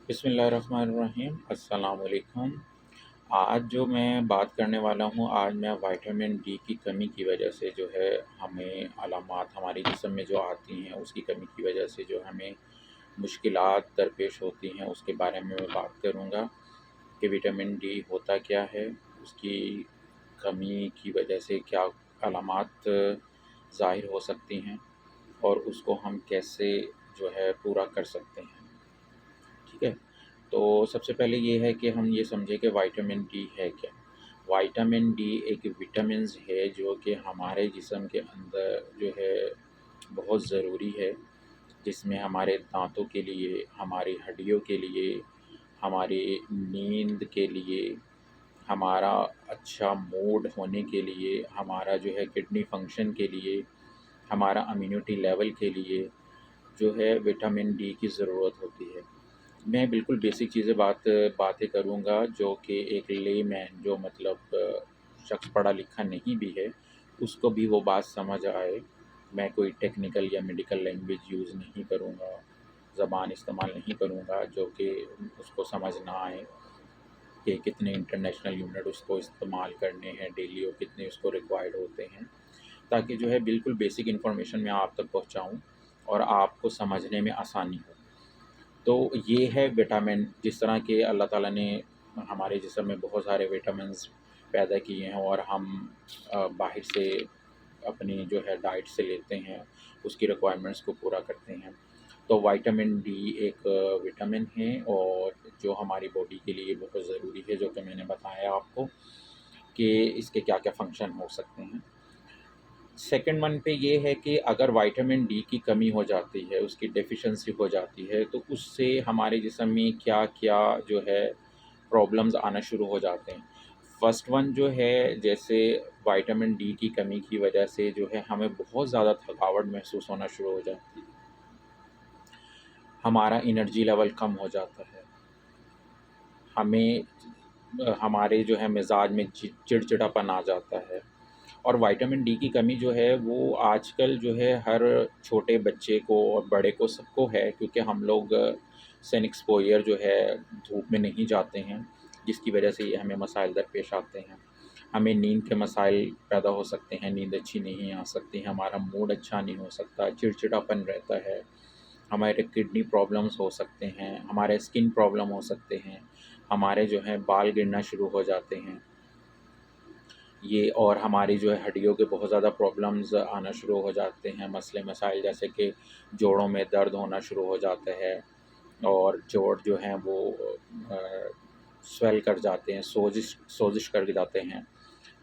बिस्मिल्लाहिर्रहमानिर्रहीम अस्सलाम वालेकुम। आज जो मैं बात करने वाला हूँ, आज मैं विटामिन डी की कमी की वजह से जो है हमें अलामात हमारे जिस्म में जो आती हैं, उसकी कमी की वजह से जो हमें मुश्किलात दरपेश होती हैं, उसके बारे में मैं बात करूँगा कि विटामिन डी होता क्या है, उसकी कमी की वजह से क्या अलामात ज़ाहिर हो सकती हैं और उसको हम कैसे जो है पूरा कर सकते हैं। ठीक है? तो सबसे पहले ये है कि हम ये समझें कि विटामिन डी है क्या? विटामिन डी एक विटामिन्स है जो कि हमारे जिस्म के अंदर जो है बहुत ज़रूरी है, जिसमें हमारे दाँतों के लिए, हमारी हड्डियों के लिए, हमारी नींद के लिए, हमारा अच्छा मूड होने के लिए, हमारा जो है किडनी फंक्शन के लिए, हमारा इम्यूनिटी लेवल के लिए जो है विटामिन डी की ज़रूरत होती है। मैं बिल्कुल बेसिक चीज़ें बातें करूँगा जो कि एक लेमैन जो मतलब शख्स पढ़ा लिखा नहीं भी है, उसको भी वो बात समझ आए। मैं कोई टेक्निकल या मेडिकल लैंग्वेज यूज़ नहीं करूँगा, ज़बान इस्तेमाल नहीं करूँगा जो कि उसको समझ ना आए कि कितने इंटरनेशनल यूनिट उसको इस्तेमाल करने हैं डेली और कितने उसको रिक्वायर्ड होते हैं, ताकि जो है बिल्कुल बेसिक इन्फॉर्मेशन मैं आप तक पहुँचाऊँ और आपको समझने में आसानी हो। तो ये है विटामिन, जिस तरह के अल्लाह ताला ने हमारे जिस्म में बहुत सारे विटामिन्स पैदा किए हैं और हम बाहर से अपनी जो है डाइट से लेते हैं, उसकी रिक्वायरमेंट्स को पूरा करते हैं। तो विटामिन डी एक विटामिन है और जो हमारी बॉडी के लिए बहुत ज़रूरी है, जो कि मैंने बताया आपको कि इसके क्या-क्या फ़ंक्शन हो सकते हैं। सेकंड वन पे ये है कि अगर विटामिन डी की कमी हो जाती है, उसकी डेफ़िशिएंसी हो जाती है, तो उससे हमारे जिस्म में क्या-क्या जो है प्रॉब्लम्स आना शुरू हो जाते हैं। फर्स्ट वन जो है, जैसे विटामिन डी की कमी की वजह से जो है हमें बहुत ज़्यादा थकावट महसूस होना शुरू हो जाती है। हमारा एनर्जी लेवल कम हो जाता है। हमें हमारे जो है मिज़ाज में चिड़चिड़ापन आ जाता है। और विटामिन डी की कमी जो है वो आजकल जो है हर छोटे बच्चे को और बड़े को सबको है, क्योंकि हम लोग सन एक्सपोज़र जो है धूप में नहीं जाते हैं, जिसकी वजह से ये हमें मसाइल दरपेश आते हैं। हमें नींद के मसाइल पैदा हो सकते हैं, नींद अच्छी नहीं आ सकती, हमारा मूड अच्छा नहीं हो सकता, चिड़चिड़ापन रहता है, हमारे किडनी प्रॉब्लम्स हो सकते हैं, हमारे स्किन प्रॉब्लम हो सकते हैं, हमारे जो है बाल गिरना शुरू हो जाते हैं। ये और हमारी जो है हड्डियों के बहुत ज़्यादा प्रॉब्लम्स आना शुरू हो जाते हैं, मसले मसाइल जैसे कि जोड़ों में दर्द होना शुरू हो जाता है और जोड़ जो हैं वो स्वेल कर जाते हैं, सोजिश कर जाते हैं।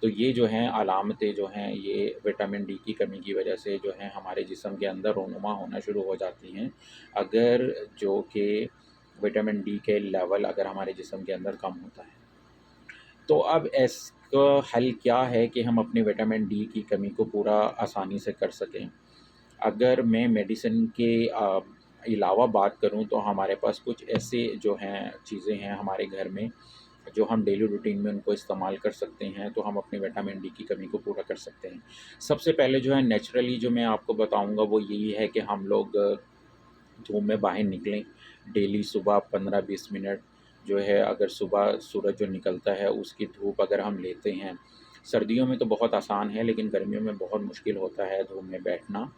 तो ये जो हैं अलामतें जो हैं, ये विटामिन डी की कमी की वजह से जो हैं हमारे जिस्म के अंदर रूनुमा होना शुरू हो जाती हैं। अगर जो कि विटामिन डी के लेवल अगर हमारे जिस्म के अंदर कम होता है। तो अब इसका हल क्या है कि हम अपनी विटामिन डी की कमी को पूरा आसानी से कर सकें? अगर मैं मेडिसिन के अलावा बात करूँ, तो हमारे पास कुछ ऐसे जो हैं चीज़ें हैं हमारे घर में, जो हम डेली रूटीन में उनको इस्तेमाल कर सकते हैं, तो हम अपनी विटामिन डी की कमी को पूरा कर सकते हैं। सबसे पहले जो है नेचुरली जो मैं आपको बताऊँगा वो यही है कि हम लोग धूप में बाहर निकलें, डेली सुबह 15-20 मिनट जो है, अगर सुबह सूरज जो निकलता है उसकी धूप अगर हम लेते हैं, सर्दियों में तो बहुत आसान है, लेकिन गर्मियों में बहुत मुश्किल होता है धूप में बैठना।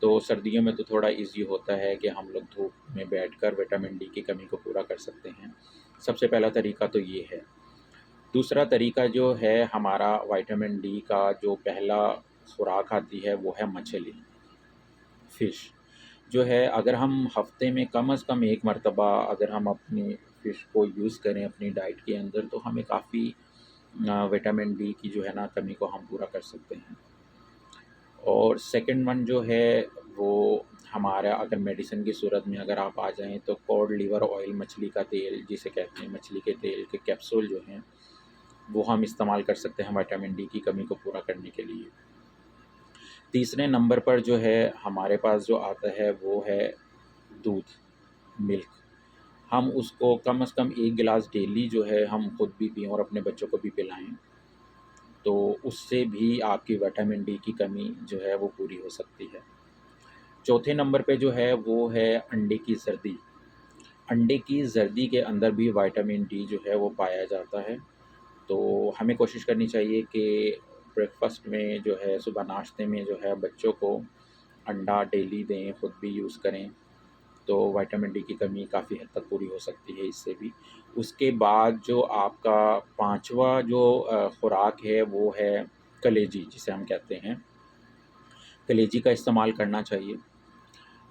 तो सर्दियों में तो थोड़ा ईज़ी होता है कि हम लोग धूप में बैठकर विटामिन डी की कमी को पूरा कर सकते हैं। सबसे पहला तरीका तो ये है। दूसरा तरीका जो है हमारा विटामिन डी का जो पहला खुराक आती है वो है मछली, फ़िश। जो है अगर हम हफ़्ते में कम से कम 1 मरतबा अगर हम अपनी फ़िश को यूज़ करें अपनी डाइट के अंदर, तो हमें काफ़ी विटामिन डी की जो है ना कमी को हम पूरा कर सकते हैं। और सेकंड वन जो है वो हमारा, अगर मेडिसिन की सूरत में अगर आप आ जाएँ, तो कॉड लिवर ऑयल, मछली का तेल जिसे कहते हैं, मछली के तेल के कैप्सूल जो हैं, वो हम इस्तेमाल कर सकते हैं विटामिन डी की कमी को पूरा करने के लिए। तीसरे नंबर पर जो है हमारे पास जो आता है वो है दूध, मिल्क। हम उसको कम से कम 1 गिलास डेली जो है हम खुद भी पिएँ और अपने बच्चों को भी पिलाएँ, तो उससे भी आपकी विटामिन डी की कमी जो है वो पूरी हो सकती है। चौथे नंबर पे जो है वो है अंडे की ज़र्दी। अंडे की ज़र्दी के अंदर भी विटामिन डी जो है वो पाया जाता है। तो हमें कोशिश करनी चाहिए कि ब्रेकफ़ास्ट में जो है, सुबह नाश्ते में जो है, बच्चों को अंडा डेली दें, खुद भी यूज़ करें। तो विटामिन डी की कमी काफ़ी हद तक पूरी हो सकती है इससे भी। उसके बाद जो आपका 5वां जो खुराक है वो है कलेजी, जिसे हम कहते हैं। कलेजी का इस्तेमाल करना चाहिए।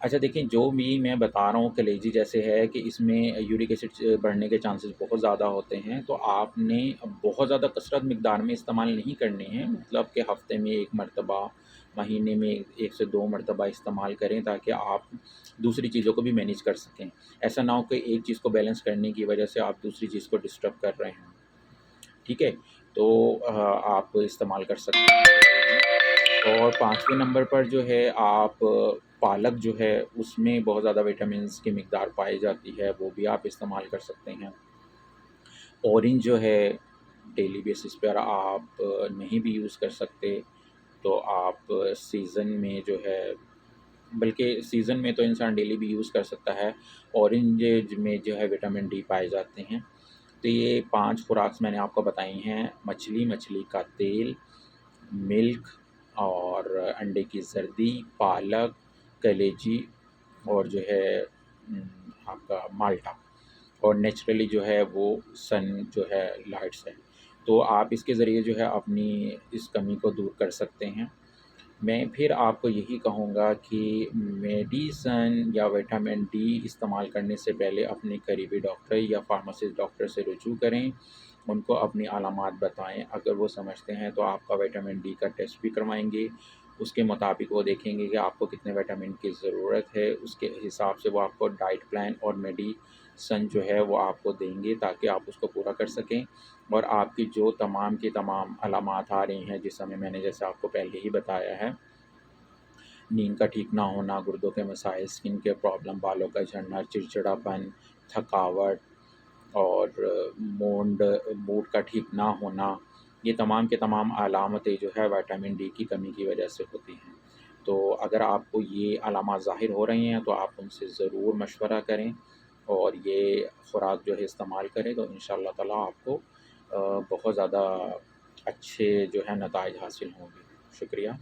अच्छा देखिए, जो भी मैं बता रहा हूँ कलेजी जैसे है कि इसमें यूरिक एसिड बढ़ने के चांसेस बहुत ज़्यादा होते हैं, तो आपने बहुत ज़्यादा कसरत मिकदार में इस्तेमाल नहीं करने हैं, मतलब कि हफ़्ते में 1 मरतबा, महीने में 1 से 2 मरतबा इस्तेमाल करें, ताकि आप दूसरी चीज़ों को भी मैनेज कर सकें। ऐसा ना हो कि एक चीज़ को बैलेंस करने की वजह से आप दूसरी चीज़ को डिस्टर्ब कर रहे हों, ठीक है? तो आप इस्तेमाल कर सकते हैं। और 5वें नंबर पर जो है आप पालक जो है उसमें बहुत ज़्यादा विटामिन्स की मिकदार पाई जाती है, वो भी आप इस्तेमाल कर सकते हैं। ऑरेंज जो है डेली बेसिस पर आप नहीं भी यूज़ कर सकते, तो आप सीज़न में जो है, बल्कि सीज़न में तो इंसान डेली भी यूज़ कर सकता है। ऑरेंज में जो है विटामिन डी पाए जाते हैं। तो ये 5 खुराक मैंने आपको बताई हैं, मछली, मछली का तेल, मिल्क और अंडे की ज़र्दी, पालक, कलेजी और जो है आपका माल्टा, और नेचुरली जो है वो सन जो है लाइट्स है। तो आप इसके ज़रिए जो है अपनी इस कमी को दूर कर सकते हैं। मैं फिर आपको यही कहूँगा कि मेडिसन या विटामिन डी इस्तेमाल करने से पहले अपने करीबी डॉक्टर या फार्मासिस्ट डॉक्टर से रुजू करें। उनको अपनी अलामात बताएँ, अगर वो समझते हैं तो आपका विटामिन डी का टेस्ट भी करवाएँगे। उसके मुताबिक वो देखेंगे कि आपको कितने विटामिन की ज़रूरत है, उसके हिसाब से वो आपको डाइट प्लान और मेडिसन जो है वो आपको देंगे, ताकि आप उसको पूरा कर सकें। और आपकी जो तमाम की तमाम अलामात आ रही हैं, जिस समय मैंने जैसे आपको पहले ही बताया है, नींद का ठीक ना होना, गुर्दों के मसाइल, स्किन के प्रॉब्लम, बालों का झड़ना, चिड़चिड़ापन, थकावट और मूड का ठीक ना होना, ये तमाम के तमाम अलामतें जो है विटामिन डी की कमी की वजह से होती हैं। तो अगर आपको ये अलामात ज़ाहिर हो रही हैं, तो आप उनसे ज़रूर मशवरा करें और ये खुराक जो है इस्तेमाल करें, तो इंशाअल्लाह ताला आपको बहुत ज़्यादा अच्छे जो है नताइज हासिल होंगे। शुक्रिया।